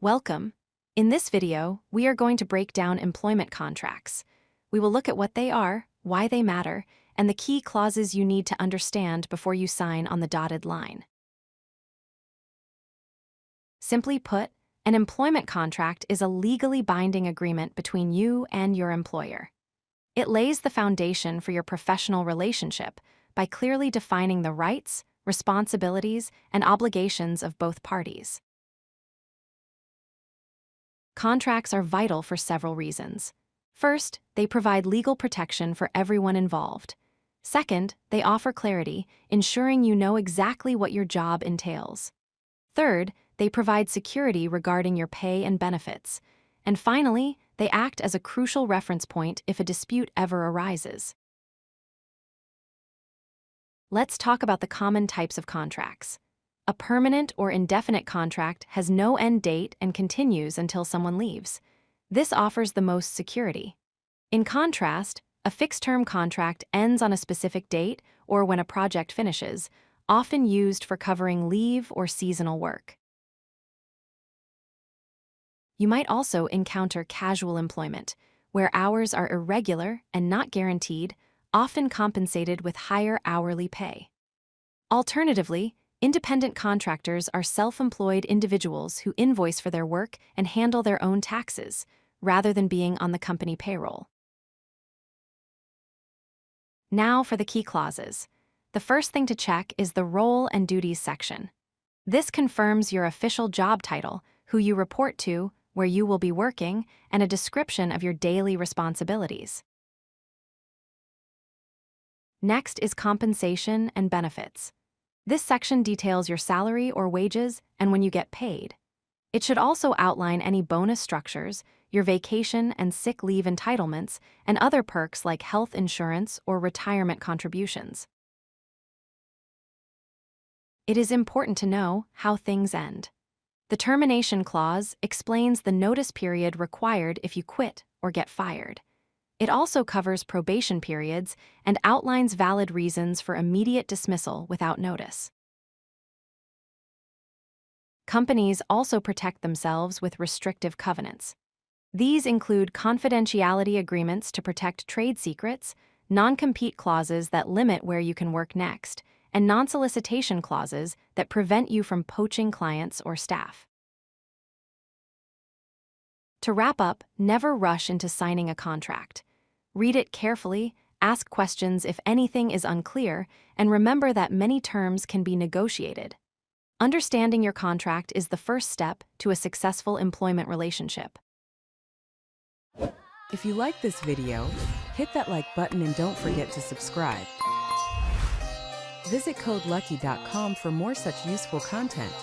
Welcome. In this video, we are going to break down employment contracts. We will look at what they are, why they matter, and the key clauses you need to understand before you sign on the dotted line. Simply put, an employment contract is a legally binding agreement between you and your employer. It lays the foundation for your professional relationship by clearly defining the rights, responsibilities, and obligations of both parties. Contracts are vital for several reasons. First, they provide legal protection for everyone involved. Second, they offer clarity, ensuring you know exactly what your job entails. Third, they provide security regarding your pay and benefits. And finally, they act as a crucial reference point if a dispute ever arises. Let's talk about the common types of contracts. A permanent or indefinite contract has no end date and continues until someone leaves. This offers the most security. In contrast, a fixed-term contract ends on a specific date or when a project finishes, often used for covering leave or seasonal work. You might also encounter casual employment, where hours are irregular and not guaranteed, often compensated with higher hourly pay. Alternatively, independent contractors are self-employed individuals who invoice for their work and handle their own taxes, rather than being on the company payroll. Now for the key clauses. The first thing to check is the Role and Duties section. This confirms your official job title, who you report to, where you will be working, and a description of your daily responsibilities. Next is Compensation and Benefits. This section details your salary or wages and when you get paid. It should also outline any bonus structures, your vacation and sick leave entitlements, and other perks like health insurance or retirement contributions. It is important to know how things end. The termination clause explains the notice period required if you quit or get fired. It also covers probation periods and outlines valid reasons for immediate dismissal without notice. Companies also protect themselves with restrictive covenants. These include confidentiality agreements to protect trade secrets, non-compete clauses that limit where you can work next, and non-solicitation clauses that prevent you from poaching clients or staff. To wrap up, never rush into signing a contract. Read it carefully, ask questions if anything is unclear, and remember that many terms can be negotiated. Understanding your contract is the first step to a successful employment relationship. If you like this video, hit that like button and don't forget to subscribe. Visit codelucky.com for more such useful content.